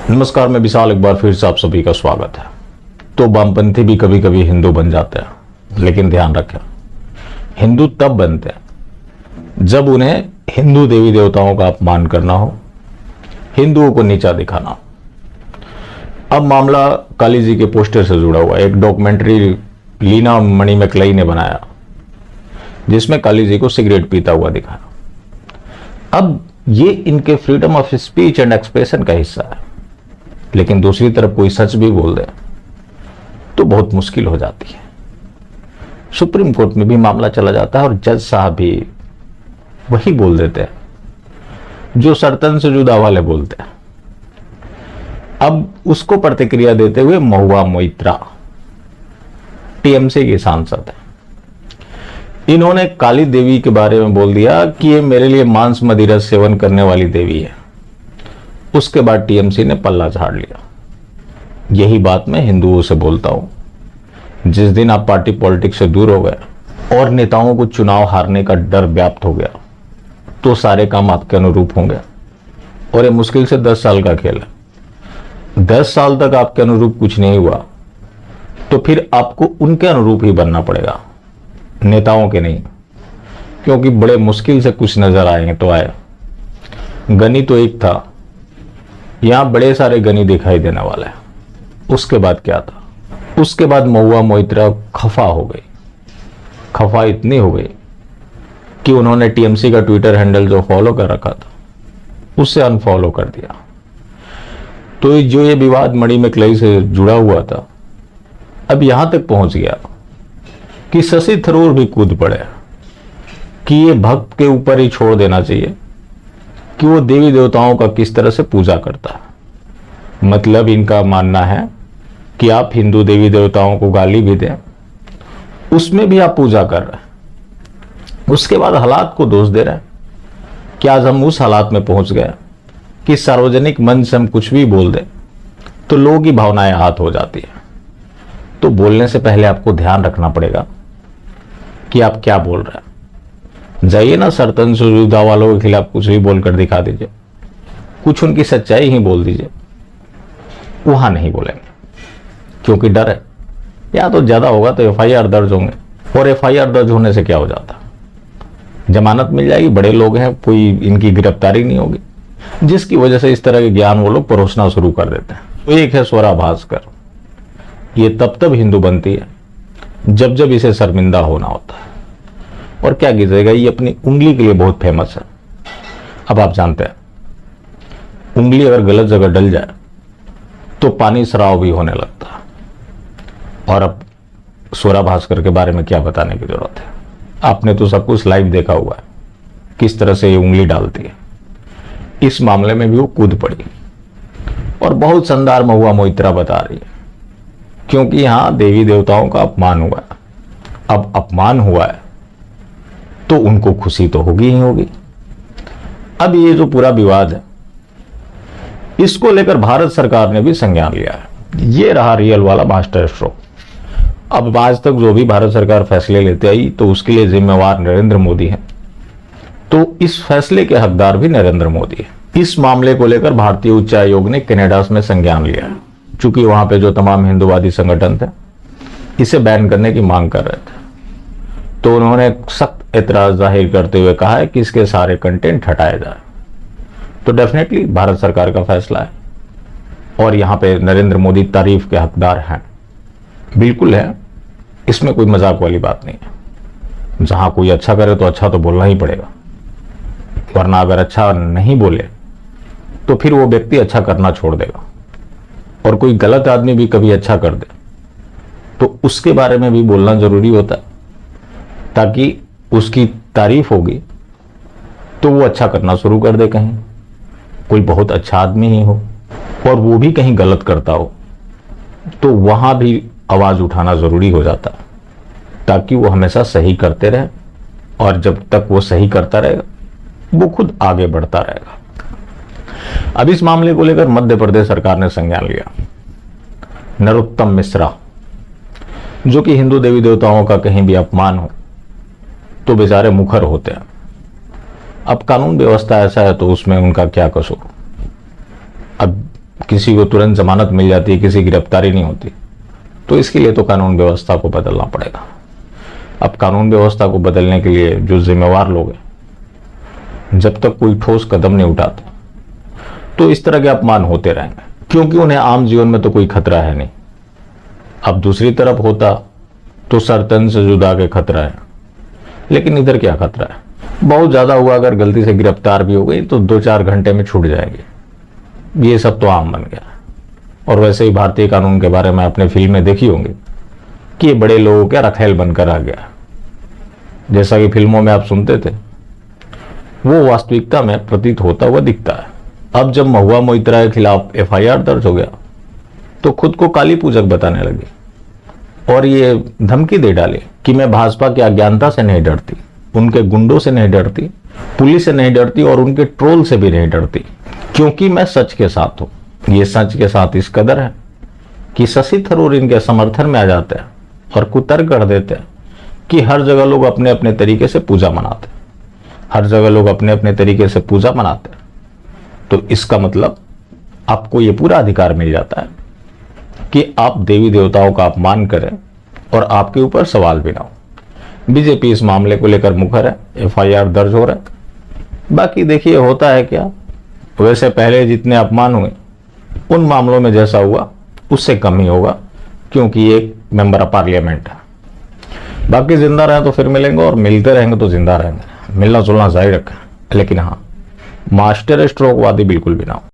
नमस्कार, मैं विशाल। एक बार फिर से आप सभी का स्वागत है। तो वामपंथी भी कभी कभी हिंदू बन जाते हैं, लेकिन ध्यान रखें, हिंदू तब बनते हैं जब उन्हें हिंदू देवी देवताओं का अपमान करना हो, हिंदुओं को नीचा दिखाना हो। अब मामला काली जी के पोस्टर से जुड़ा हुआ है। एक डॉक्यूमेंट्री लीना मणि मैकलाई ने बनाया, जिसमें काली जी को सिगरेट पीता हुआ दिखाया। अब ये इनके freedom of speech and expression का हिस्सा है, लेकिन दूसरी तरफ कोई सच भी बोल दे तो बहुत मुश्किल हो जाती है। सुप्रीम कोर्ट में भी मामला चला जाता है और जज साहब भी वही बोल देते हैं जो सर्तन से जुदा वाले बोलते हैं। अब उसको प्रतिक्रिया देते हुए महुआ मोइत्रा टीएमसी के सांसद है, इन्होंने काली देवी के बारे में बोल दिया कि ये मेरे लिए मांस मदिरा सेवन करने वाली देवी है। उसके बाद टीएमसी ने पल्ला झाड़ लिया। यही बात मैं हिंदुओं से बोलता हूं। जिस दिन आप पार्टी पॉलिटिक्स से दूर हो गए और नेताओं को चुनाव हारने का डर व्याप्त हो गया, तो सारे काम आपके अनुरूप होंगे। और ये मुश्किल से 10 साल का खेल है। 10 साल तक आपके अनुरूप कुछ नहीं हुआ तो फिर आपको उनके अनुरूप ही बनना पड़ेगा, नेताओं के नहीं। क्योंकि बड़े मुश्किल से कुछ नजर आएंगे तो आए। गनी तो एक था, यहां बड़े सारे गनी दिखाई देने वाला है। उसके बाद क्या था? उसके बाद महुआ मोइत्रा खफा हो गई। खफा इतनी हो गई कि उन्होंने टीएमसी का ट्विटर हैंडल जो फॉलो कर रखा था उससे अनफॉलो कर दिया। तो जो ये विवाद मणि मैकलाई से जुड़ा हुआ था, अब यहां तक पहुंच गया कि शशि थरूर भी कूद पड़े कि ये भक्त के ऊपर ही छोड़ देना चाहिए कि वो देवी देवताओं का किस तरह से पूजा करता है। मतलब इनका मानना है कि आप हिंदू देवी देवताओं को गाली भी दें, उसमें भी आप पूजा कर रहे हैं। उसके बाद हालात को दोष दे रहे हैं कि आज हम उस हालात में पहुंच गए कि सार्वजनिक मंच से हम कुछ भी बोल दें तो लोगों की भावनाएं आहत हो जाती है। तो बोलने से पहले आपको ध्यान रखना पड़ेगा कि आप क्या बोल रहे हैं। जाइए ना सर्तन सुविधा वालों के खिलाफ कुछ भी बोलकर दिखा दीजिए, कुछ उनकी सच्चाई ही बोल दीजिए। वहां नहीं बोलेंगे क्योंकि डर है, या तो ज्यादा होगा तो एफआईआर दर्ज होंगे, और एफआईआर दर्ज होने से क्या हो जाता, जमानत मिल जाएगी। बड़े लोग हैं, कोई इनकी गिरफ्तारी नहीं होगी, जिसकी वजह से इस तरह के ज्ञान वो लोग परोसना शुरू कर देते हैं। तो एक है स्वरा भास्कर, ये तब हिंदू बनती है जब जब इसे शर्मिंदा होना होता है। और क्या कीजिएगा, ये अपनी उंगली के लिए बहुत फेमस है। अब आप जानते हैं, उंगली अगर गलत जगह डल जाए तो पानी शराब भी होने लगता है। और अब स्वरा भास्कर के बारे में क्या बताने की जरूरत है, आपने तो सब कुछ लाइव देखा हुआ है किस तरह से ये उंगली डालती है। इस मामले में भी वो कूद पड़ी और बहुत शानदार महुआ मोइत्रा बता रही है, क्योंकि यहां देवी देवताओं का अपमान हुआ है। अब अपमान हुआ है तो उनको खुशी तो होगी ही होगी। अब ये जो पूरा विवाद है, इसको लेकर भारत सरकार ने भी संज्ञान लिया है। ये रहा रियल वाला मास्टर स्ट्रोक। अब आज तक जो भी भारत सरकार फैसले लेते आई तो उसके लिए जिम्मेवार नरेंद्र मोदी है, तो इस फैसले के हकदार भी नरेंद्र मोदी है। इस मामले को लेकर भारतीय उच्च आयोग ने कनाडा में संज्ञान लिया है, चूंकि वहां पे जो तमाम हिंदूवादी संगठन थे इसे बैन करने की मांग कर रहे थे। तो उन्होंने सख्त एतराज जाहिर करते हुए कहा है कि इसके सारे कंटेंट हटाए जाए। तो डेफिनेटली भारत सरकार का फैसला है और यहां पे नरेंद्र मोदी तारीफ के हकदार हैं, बिल्कुल है, इसमें कोई मजाक वाली बात नहीं है। जहां कोई अच्छा करे तो अच्छा तो बोलना ही पड़ेगा, वरना अगर अच्छा नहीं बोले तो फिर वो व्यक्ति अच्छा करना छोड़ देगा। और कोई गलत आदमी भी कभी अच्छा कर दे तो उसके बारे में भी बोलना जरूरी होता है, ताकि उसकी तारीफ होगी तो वो अच्छा करना शुरू कर दे। कहीं कोई बहुत अच्छा आदमी ही हो और वो भी कहीं गलत करता हो तो वहां भी आवाज उठाना जरूरी हो जाता है, ताकि वो हमेशा सही करते रहे। और जब तक वो सही करता रहेगा वो खुद आगे बढ़ता रहेगा। अब इस मामले को लेकर मध्य प्रदेश सरकार ने संज्ञान लिया। नरोत्तम मिश्रा, जो कि हिंदू देवी देवताओं का कहीं भी अपमान हो तो बेचारे मुखर होते हैं। अब कानून व्यवस्था ऐसा है तो उसमें उनका क्या कसूर। अब किसी को तुरंत जमानत मिल जाती है, किसी की गिरफ्तारी नहीं होती, तो इसके लिए तो कानून व्यवस्था को बदलना पड़ेगा। अब कानून व्यवस्था को बदलने के लिए जो जिम्मेवार लोग हैं, जब तक कोई ठोस कदम नहीं उठाते तो इस तरह के अपमान होते रहेंगे, क्योंकि उन्हें आम जीवन में तो कोई खतरा है नहीं। अब दूसरी तरफ होता तो सरतन से जुदा के खतरा है, लेकिन इधर क्या खतरा है? बहुत ज्यादा हुआ, अगर गलती से गिरफ्तार भी हो गई तो 2-4 घंटे में छूट जाएगी। ये सब तो आम बन गया। और वैसे ही भारतीय कानून के बारे में आपने फिल्म में देखी होंगी कि ये बड़े लोगों का रखेल बनकर आ गया। जैसा कि फिल्मों में आप सुनते थे, वो वास्तविकता में प्रतीत होता हुआ दिखता है। अब जब महुआ मोइत्रा के खिलाफ FIR दर्ज हो गया तो खुद को काली पूजक बताने लगे और ये धमकी दे डाले कि मैं भाजपा की अज्ञानता से नहीं डरती, उनके गुंडों से नहीं डरती, पुलिस से नहीं डरती और उनके ट्रोल से भी नहीं डरती, क्योंकि मैं सच के साथ हूं। ये सच के साथ इस कदर है कि शशि थरूर इनके समर्थन में आ जाते हैं और कुतर्क कर देते हैं कि हर जगह लोग अपने अपने तरीके से पूजा मनाते हैं, हर जगह लोग अपने अपने तरीके से पूजा मनाते हैं। तो इसका मतलब आपको ये पूरा अधिकार मिल जाता है कि आप देवी देवताओं का अपमान करें और आपके ऊपर सवाल भी ना हो। बीजेपी इस मामले को लेकर मुखर है, FIR दर्ज हो रहा है। बाकी देखिए होता है क्या। वैसे पहले जितने अपमान हुए उन मामलों में जैसा हुआ उससे कम ही होगा, क्योंकि एक मेंबर ऑफ पार्लियामेंट है। बाकी जिंदा रहे तो फिर मिलेंगे, और मिलते रहेंगे तो जिंदा रहेंगे। मिलना जुलना जारी रखें, लेकिन हाँ, मास्टर स्ट्रोक वादी बिल्कुल भी ना हो।